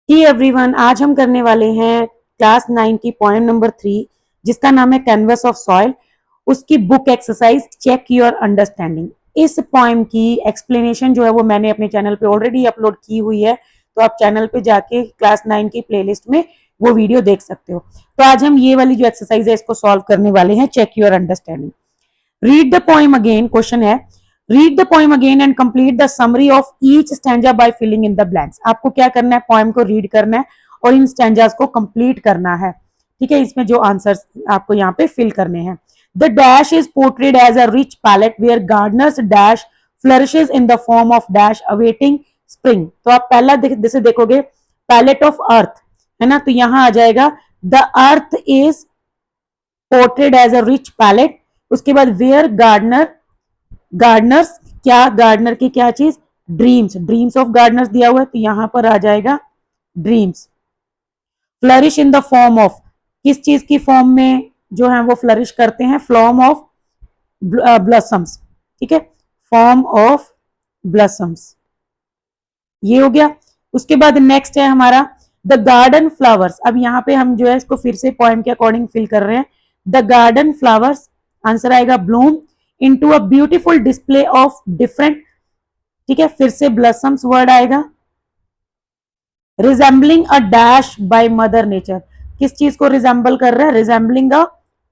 जी everyone, आज हम करने वाले हैं क्लास 9 की पॉइंट नंबर 3 जिसका नाम है कैनवस ऑफ सॉइल। उसकी book exercise check your understanding. इस पॉइंट की एक्सप्लेनेशन जो है वो मैंने अपने चैनल पे ऑलरेडी अपलोड की हुई है, तो आप चैनल पे जाके क्लास 9 की प्लेलिस्ट में वो वीडियो देख सकते हो। तो आज हम ये वाली जो एक्सरसाइज है इसको सॉल्व करने वाले हैं, check your understanding. Read the poem again, question है read the poem again and complete the summary of each stanza by filling in the blanks. आपको क्या करना है, पोएम को रीड करना है और इन स्टैंजास को कंप्लीट करना है। ठीक है, इसमें जो आंसर्स आपको यहाँ पे फिल करने हैं। The dash is portrayed as a rich palette where gardeners dash flourishes in the form of dash awaiting spring. तो आप पहला जैसे देखोगे पैलेट ऑफ अर्थ है ना, तो यहां आ जाएगा the earth is portrayed as a rich palette. उसके बाद वेयर गार्डनर्स क्या, गार्डनर की क्या चीज, ड्रीम्स ऑफ गार्डनर्स दिया हुआ है, तो यहां पर आ जाएगा dreams. Flourish in the form of, किस चीज की फॉर्म में जो है वो फ्लरिश करते हैं, फॉर्म ऑफ ब्लॉसम्स। ठीक है, फॉर्म ऑफ ब्लॉसम्स, ये हो गया। उसके बाद नेक्स्ट है हमारा द गार्डन फ्लावर्स। अब यहाँ पे हम जो है इसको फिर से पोएम के अकॉर्डिंग फिल कर रहे हैं। द गार्डन फ्लावर्स, आंसर आएगा Bloom into a beautiful display of different. ठीक है, फिर से ब्लॉसम्स वर्ड आएगा। Resembling a dash by mother nature, किस चीज को रिजेंबल कर रहा है, रिजेंबलिंग अ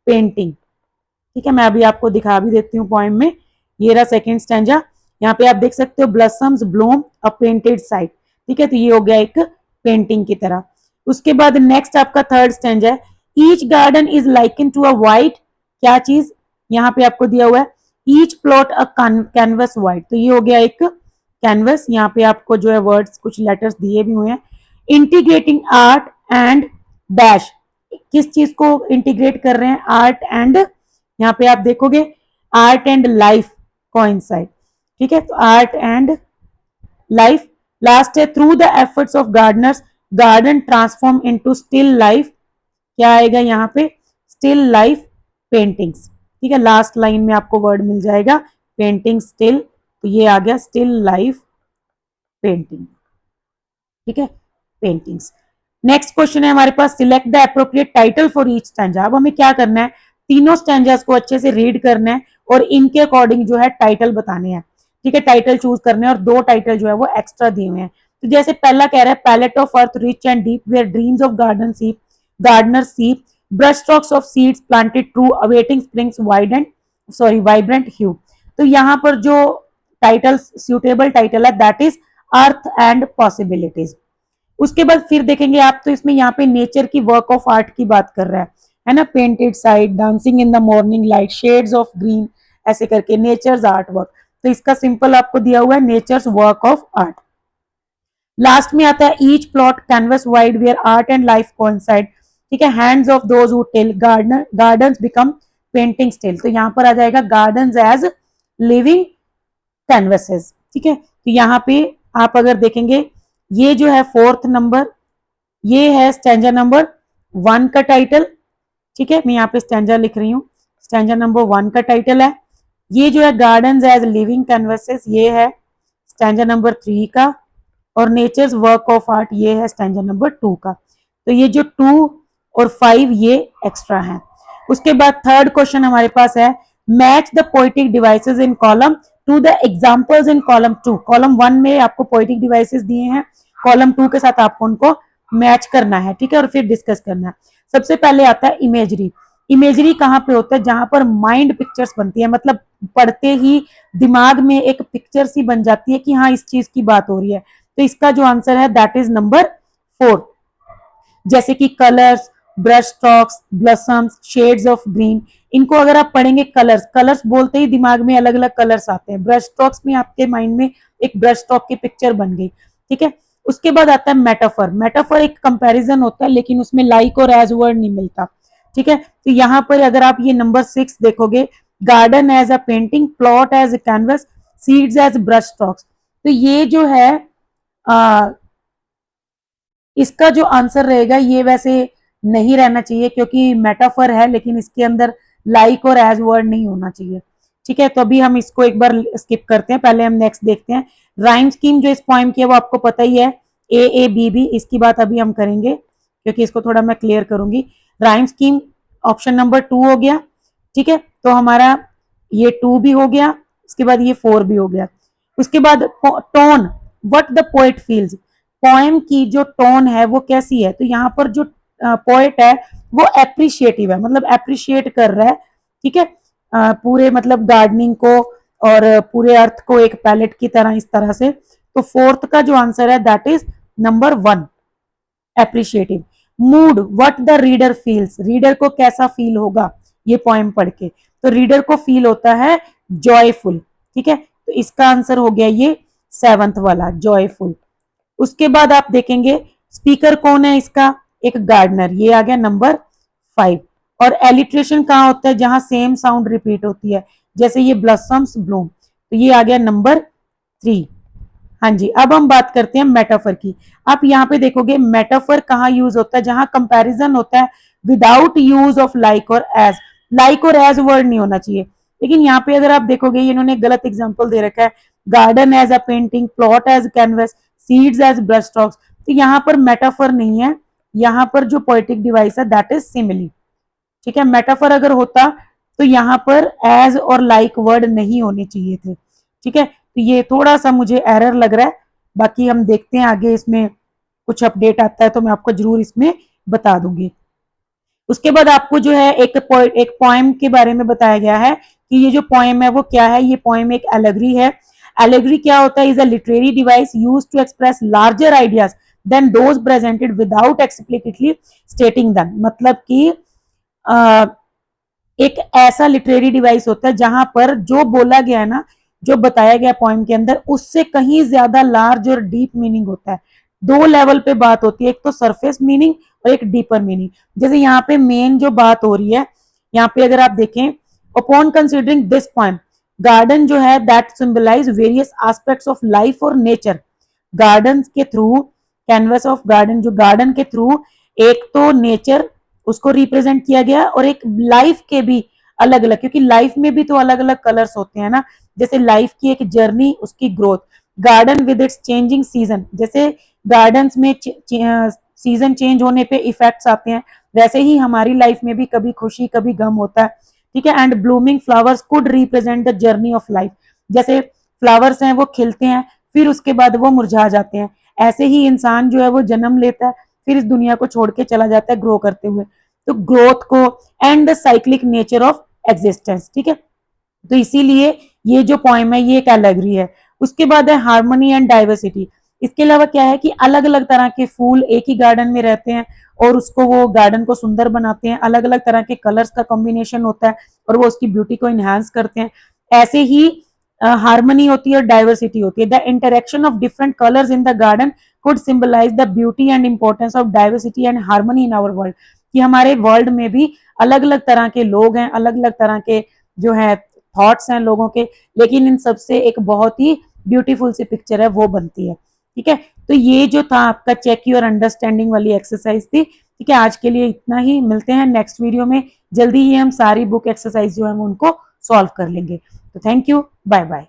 पेंटिंग। ठीक है, मैं अभी आपको दिखा भी देती हूँ पोएम में। ये रहा सेकेंड स्टैंजा, यहाँ पे आप देख सकते हो ब्लॉसम्स ब्लूम अ पेंटेड साइड। ठीक है, तो ये हो गया एक पेंटिंग की तरह। उसके बाद नेक्स्ट आपका थर्ड स्टैंजा है each garden is likened to a white, क्या चीज यहाँ पे आपको दिया हुआ है, each plot a canvas white, तो ये हो गया एक कैनवस। यहाँ पे आपको जो है वर्ड्स कुछ लेटर्स दिए भी हुए हैं। इंटीग्रेटिंग आर्ट एंड डैश, किस चीज को इंटीग्रेट कर रहे हैं, आर्ट एंड, यहाँ पे आप देखोगे आर्ट एंड लाइफ कोइंसाइड। ठीक है, तो आर्ट एंड लाइफ। लास्ट है through the efforts of Gardner's garden transform into still life, क्या आएगा यहाँ पे, स्टिल लाइफ पेंटिंग्स। ठीक है, लास्ट लाइन में आपको वर्ड मिल जाएगा पेंटिंग स्टिल, तो ये आ गया स्टिल लाइफ पेंटिंग। ठीक है, पेंटिंग्स। नेक्स्ट क्वेश्चन है हमारे पास select the appropriate title for each stanza. अब हमें क्या करना है, तीनों स्टैंजास को अच्छे से रीड करना है और इनके अकॉर्डिंग जो है टाइटल बताने हैं। ठीक है, टाइटल चूज करने हैं और दो टाइटल जो है वो एक्स्ट्रा दिए हुए हैं। तो जैसे पहला कह रहा है palette of earth rich and deep where dreams of gardener seep brush strokes of seeds planted true awaiting springs vibrant hue. तो यहाँ पर जो टाइटल सूटेबल टाइटल है that is earth and possibilities. उसके बाद फिर देखेंगे आप, तो इसमें यहाँ पे नेचर की वर्क ऑफ आर्ट की बात कर रहा है ना, painted side, dancing in the morning light, shades of green, ऐसे करके नेचर्स आर्ट वर्क। तो इसका सिंपल आपको दिया हुआ है nature's work of art. Last में आता है each plot canvas wide where art and life coincide. ठीक है, hands of those who till gardens become painting still, तो यहाँ पर आ जाएगा गार्डन्स एज लिविंग कैनवसेस। ठीक है, तो यहाँ पे आप अगर देखेंगे ये जो है फोर्थ नंबर, ये है स्टैंजा नंबर 1 का टाइटल। ठीक है, मैं यहाँ पे स्टैंजा लिख रही हूँ, स्टैंजा नंबर 1 का टाइटल है। ये जो है गार्डन्स एज लिविंग कैनवसेस, ये है स्टैंजा नंबर 3 का। और नेचर्स वर्क ऑफ आर्ट, ये है स्टैंजा नंबर 2 का। तो ये जो 2 और 5 ये एक्स्ट्रा है। उसके बाद थर्ड क्वेश्चन हमारे पास है match the poetic devices in column to the examples in column 2। Column 1 में आपको पोएटिक डिवाइसेस दिए हैं, कॉलम 2 के साथ आपको उनको मैच करना है। ठीक है, और फिर डिस्कस करना है। सबसे पहले आता है इमेजरी। इमेजरी कहाँ पे होता है, जहां पर माइंड पिक्चर्स बनती है, मतलब पढ़ते ही दिमाग में एक पिक्चर सी बन जाती है कि हाँ इस चीज की बात हो रही है। तो इसका जो आंसर है दैट इज नंबर 4। जैसे कि colours, brush strokes, blossoms, shades of green, इनको अगर आप पढ़ेंगे कलर्स बोलते ही दिमाग में अलग अलग कलर्स आते हैं। ब्रश स्ट्रोक्स में आपके माइंड में एक ब्रश स्ट्रोक की पिक्चर बन गई। ठीक है, उसके बाद आता है मेटाफर। मेटाफर एक कंपैरिजन होता है लेकिन उसमें लाइक और एज वर्ड नहीं मिलता। ठीक है, तो यहाँ पर अगर आप ये नंबर 6 देखोगे, garden as a painting, plot as a canvas, seeds as brush strokes, तो ये जो है इसका जो आंसर रहेगा ये वैसे नहीं रहना चाहिए क्योंकि मेटाफर है लेकिन इसके अंदर लाइक और एज वर्ड नहीं होना चाहिए। ठीक है, तो अभी हम इसको एक बार स्किप करते हैं, पहले हम नेक्स्ट देखते हैं। राइम स्कीम जो इस पोएम की है वो आपको पता ही है, ए बी बी, इसकी बात अभी हम करेंगे क्योंकि इसको थोड़ा मैं क्लियर करूंगी। राइम स्कीम ऑप्शन नंबर 2 हो गया, ठीक है, तो हमारा ये 2 भी हो गया, उसके बाद ये 4 भी हो गया। उसके बाद tone, what the poet feels, poem की जो टोन है वो कैसी है, तो यहाँ पर जो पोएट है वो एप्रिशिएटिव है, मतलब एप्रिशिएट कर रहा है, ठीक है, पूरे मतलब गार्डनिंग को और पूरे अर्थ को एक पैलेट की तरह, इस तरह से। तो फोर्थ का जो आंसर है that is number 1, appreciative. Mood, what the reader feels, reader को कैसा फील होगा ये पोएम पढ़ के, तो रीडर को फील होता है जॉयफुल, ठीक है, तो इसका आंसर हो गया ये 7th वाला, जॉयफुल। उसके बाद आप देखेंगे स्पीकर कौन है इसका, एक गार्डनर, ये आ गया नंबर 5। और एलिट्रेशन कहाँ होता है, जहां सेम साउंड रिपीट होती है, जैसे ये ब्लॉसम्स ब्लूम, तो ये आ गया नंबर 3। हाँ जी, अब हम बात करते हैं मेटाफर की। आप यहाँ पे देखोगे मेटाफर कहाँ यूज होता है, जहां कंपैरिजन होता है विदाउट यूज ऑफ लाइक और एज। लाइक और एज वर्ड नहीं होना चाहिए, लेकिन यहाँ पे अगर आप देखोगे इन्होंने गलत एग्जांपल दे रखा है, garden as a painting, plot as canvas, seeds as brush strokes, तो यहाँ पर मेटाफर नहीं है, यहाँ पर जो पोएटिक डिवाइस है दैट इज सिमिली, ठीक है। मेटाफर अगर होता तो यहाँ पर एज और लाइक वर्ड नहीं होने चाहिए थे, ठीक है, तो ये थोड़ा सा मुझे एरर लग रहा है, बाकी हम देखते हैं आगे इसमें कुछ अपडेट आता है तो मैं आपको जरूर इसमें बता दूंगी। उसके बाद आपको जो है एक पोएम के बारे में बताया गया है कि ये जो पोएम है वो क्या है, ये पोएम एक एलेगरी है। एलेगरी क्या होता है, is a literary device used to express larger ideas than those presented without explicitly stating them, मतलब कि एक ऐसा लिटरेरी डिवाइस होता है जहां पर जो बोला गया है ना, जो बताया गया पोएम के अंदर, उससे कहीं ज्यादा लार्ज और डीप मीनिंग होता है। दो लेवल पे बात होती है, एक तो सरफेस मीनिंग और एक डीपर मीनिंग। जैसे यहाँ पे मेन जो बात हो रही है, यहाँ पे अगर आप देखें, upon considering this poem, garden जो है that symbolize various aspects of life और नेचर। गार्डन के थ्रू, कैनवस ऑफ गार्डन, जो गार्डन के थ्रू एक तो नेचर उसको रिप्रेजेंट किया गया और एक लाइफ के भी अलग अलग, क्योंकि लाइफ में भी तो अलग अलग कलर्स होते हैं ना, जैसे लाइफ की एक जर्नी, उसकी growth. Garden with its changing season, जैसे गार्डन्स में सीजन चेंज होने पे इफेक्ट्स आते हैं, वैसे ही हमारी लाइफ में भी कभी खुशी कभी गम होता है, ठीक है। And blooming flowers could represent the journey of life, जैसे फ्लावर्स हैं वो खिलते हैं फिर उसके बाद वो मुरझा जाते हैं, ऐसे ही इंसान जो है वो जन्म लेता है फिर इस दुनिया को छोड़ के चला जाता है ग्रो करते हुए। तो ग्रोथ को and the cyclic nature of existence, ठीक है, तो इसीलिए ये जो पोएम है ये एक एलेगरी है। उसके बाद है हार्मनी एंड डाइवर्सिटी। इसके अलावा क्या है कि अलग अलग तरह के फूल एक ही गार्डन में रहते हैं और उसको वो गार्डन को सुंदर बनाते हैं, अलग अलग तरह के कलर्स का कॉम्बिनेशन होता है और वो उसकी ब्यूटी को इनहांस करते हैं। ऐसे ही हार्मनी होती है और डाइवर्सिटी होती है। The interaction of different colours in the garden could symbolize the beauty and importance of diversity and harmony in our world, कि हमारे वर्ल्ड में भी अलग अलग तरह के लोग हैं, अलग अलग तरह के जो है थॉट्स हैं लोगों के, लेकिन इन सबसे एक बहुत ही ब्यूटीफुल सी पिक्चर है वो बनती है, ठीक है। तो ये जो था आपका चेक योर अंडरस्टैंडिंग वाली एक्सरसाइज थी, ठीक है। आज के लिए इतना ही, मिलते हैं नेक्स्ट वीडियो में, जल्दी ही हम सारी बुक एक्सरसाइज जो है उनको सॉल्व कर लेंगे। तो थैंक यू, बाय बाय।